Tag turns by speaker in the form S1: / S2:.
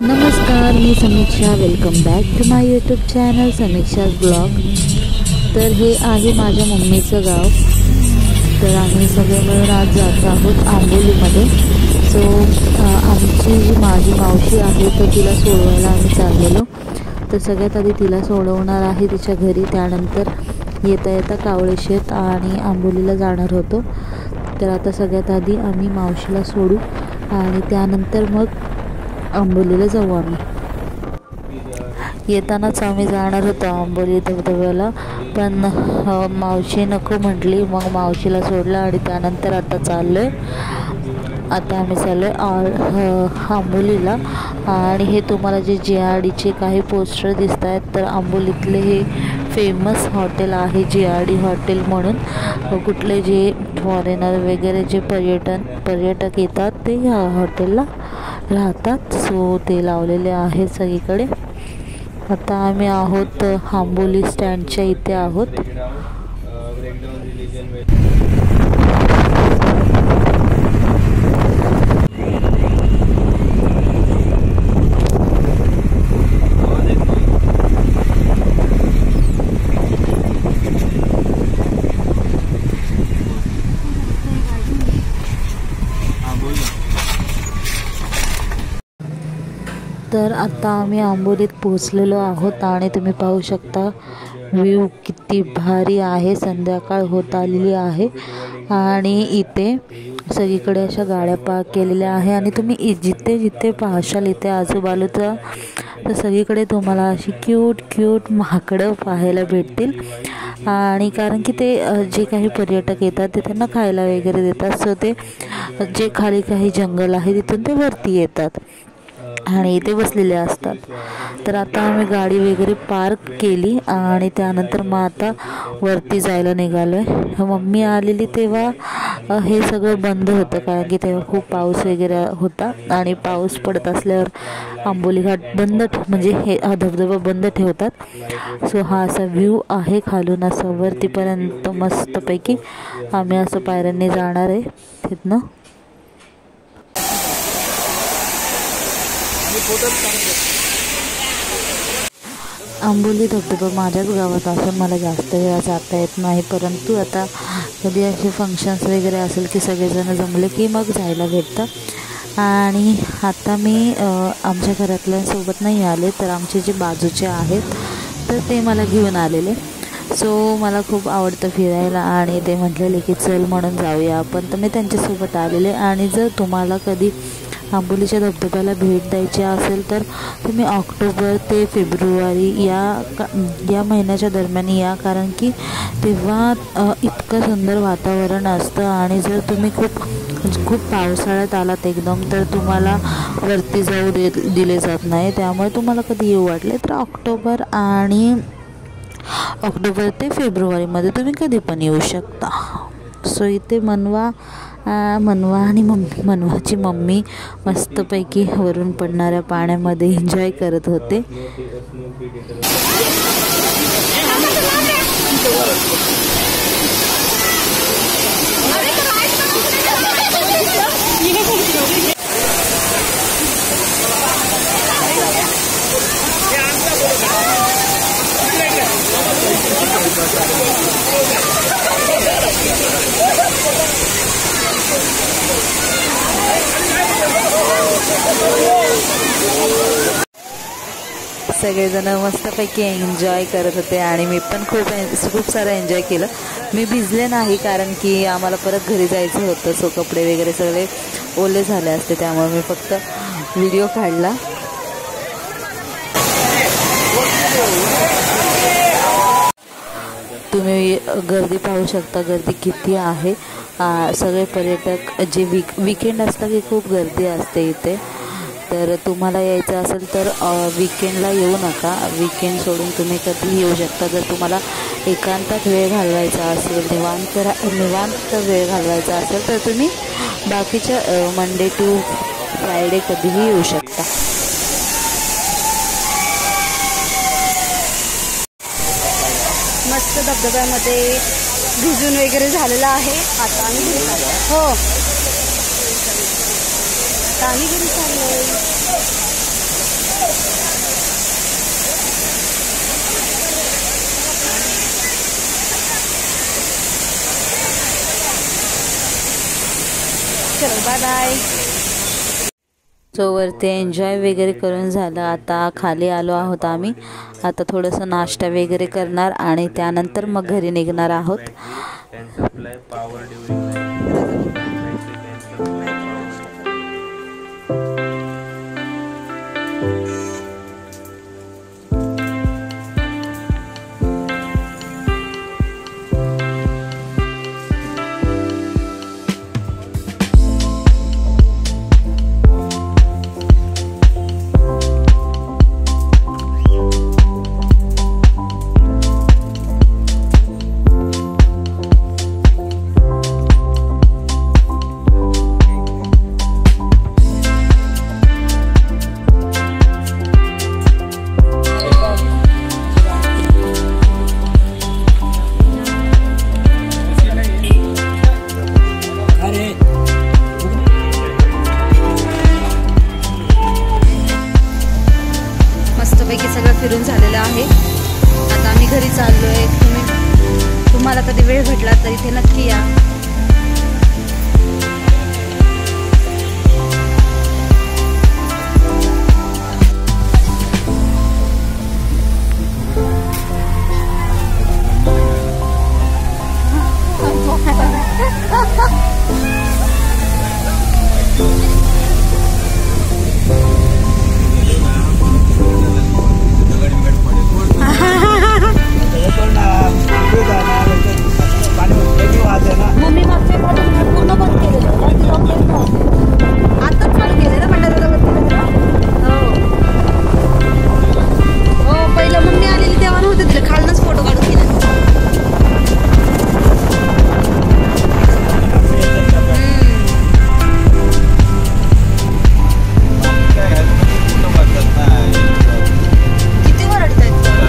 S1: नमस्कार, मी Samiksha. Welcome back to my YouTube channel Samiksha's blog. तर हे आहे माझ्या मम्मीचं गाव. तर आम्ही सगळे मिळून आज जात आहोत आंबोलीमध्ये. सो आमची जी माझी मावशी आहे तर तिला सोडवायला आम्ही चाललेलो. तर सगळ्यात आधी तिला सोडवणार आहे तिच्या घरी, त्यानंतर येता येता कावळेशेत आणि आंबोलीला जाणार होतो. तर आता सगळ्यात आधी आम्ही मावशीला सोडू आणि त्यानंतर मग आंबोलीला जाऊ. आम्ही येतानाच आम्ही जाणार होतो आंबोली धबधब्याला, पण मावशी नको म्हटली. मग मावशीला सोडलं आणि त्यानंतर आता आम्ही चाललो आंबोलीला. आणि हे तुम्हाला जे JRDचे काही पोस्टर दिसत आहेत, तर आंबोलीतले हे फेमस हॉटेल आहे JRD हॉटेल म्हणून. कुठले जे फॉरेनर वगैरे जे पर्यटक येतात ते ह्या हॉटेलला राहतात. सो ते लावलेले आहेत सगळीकडे. आता आम्ही आहोत आंबोली स्टँडच्या इथे आहोत. तर आता आम्ही आंबोलीत पोहोचलेलो आहोत आणि तुम्ही पाहू शकता व्ह्यू किती भारी आहे. संध्याकाळ होत आलेली आहे आणि इथे सगळीकडे अशा गाड्या पार्क केलेल्या आहे. आणि तुम्ही जिथे पाहशाल इथे आजूबाजूचा तर सगळीकडे तुम्हाला अशी क्यूट माकडं पाहायला भेटतील. आणि कारण की ते जे काही पर्यटक येतात ते त्यांना खायला वगैरे देतात. सो ते जे खाली काही जंगल आहे तिथून ते वरती येतात आणि इथे बसलेले असतात. तर आता आम्ही गाडी वगैरे पार्क केली आणि त्यानंतर मग आता वरती जायला निघालो आहे. मम्मी आलेली तेव्हा हे सगळं बंद होतं, कारण की तेव्हा खूप पाऊस वगैरे होता आणि पाऊस पडत असल्यावर आंबोली घाट म्हणजे हे धबधबा बंद ठेवतात. सो हा असा व्ह्यू आहे खालून असं वरतीपर्यंत मस्तपैकी. आम्ही असं पायऱ्यांनी जाणार आहे तिथनं. आंबोली धबधबा माझ्याच गावात असून मला जास्त वेळा जाता येत नाही, परंतु आता कधी असे फंक्शन्स वगैरे असेल की सगळेजण जमले की मग जायला भेटतं. आणि आता मी आमच्या घरातल्यांसोबत नाही आले, तर आमचे जे बाजूचे आहेत तर ते मला घेऊन आलेले. सो मला खूप आवडतं फिरायला आणि ते म्हटलेले की चल म्हणून जाऊया आपण. तर मी त्यांच्यासोबत आलेले. आणि जर तुम्हाला कधी आंबोलीच्या धबधब्याला भेट द्यायची असेल तर तुम्ही ऑक्टोबर ते फेब्रुवारी या महिन्याच्या दरम्यान या, कारण की तेव्हा इतकं सुंदर वातावरण असतं. आणि जर तुम्ही खूप पावसाळ्यात आलात एकदम तर तुम्हाला वरती जाऊ दिले जात नाही. त्यामुळे तुम्हाला कधी येऊ वाटले तर ऑक्टोबर ते फेब्रुवारीमध्ये तुम्ही कधी पण येऊ शकता. सो इथे मनवा आणि मनवाची मम्मी मस्तपैकी वरून पडणाऱ्या पाण्यामध्ये एन्जॉय करत होते. सगळेजण मस्तपैकी एन्जॉय करत होते आणि मी पण खूप सारं एन्जॉय केलं. मी भिजले नाही कारण की आम्हाला परत घरी जायचं होतं. सो कपडे वगैरे सगळे ओले झाले असते, त्यामुळे मी फक्त व्हिडिओ काढला. तुम्ही गर्दी पाहू शकता, गर्दी किती आहे. सगळे पर्यटक जे वीकेंड असतं की खूप गर्दी असते इथे. तर तुम्हाला यायचं असेल तर वीकेंडला येऊ नका. वीकेंड सोडून तुम्ही कधीही येऊ शकता. जर तुम्हाला एकांतात वेळ घालवायचा असेल, निवांत वेळ घालवायचा असेल तर तुम्ही बाकीच्या मंडे टू फ्रायडे कधीही येऊ शकता.
S2: मस्त धबधब्यामध्ये भिजून वगैरे झालेला आहे. आता आम्ही घरी चाललोय. Bye bye.
S1: सो वरती एन्जॉय वगैरे करून झालं. आता खाली आलो आहोत आम्ही. आता थोडंसं नाश्ता वगैरे करणार आणि त्यानंतर मग घरी निघणार आहोत.
S2: मस्तपैकी सगळं फिरून झालेलं आहे. आता आम्ही घरी चाललोय. तुम्हाला कधी वेळ भेटला तर इथे नक्की या. मम्मी मागच्या पूर्ण बंद केलेलं आताच चालू केलेलं भंडारा. हो पहिलं मम्मी आलेली तेव्हा नव्हतं दिलं. खालनच फोटो काढून दिला. किती वरडतायत काय?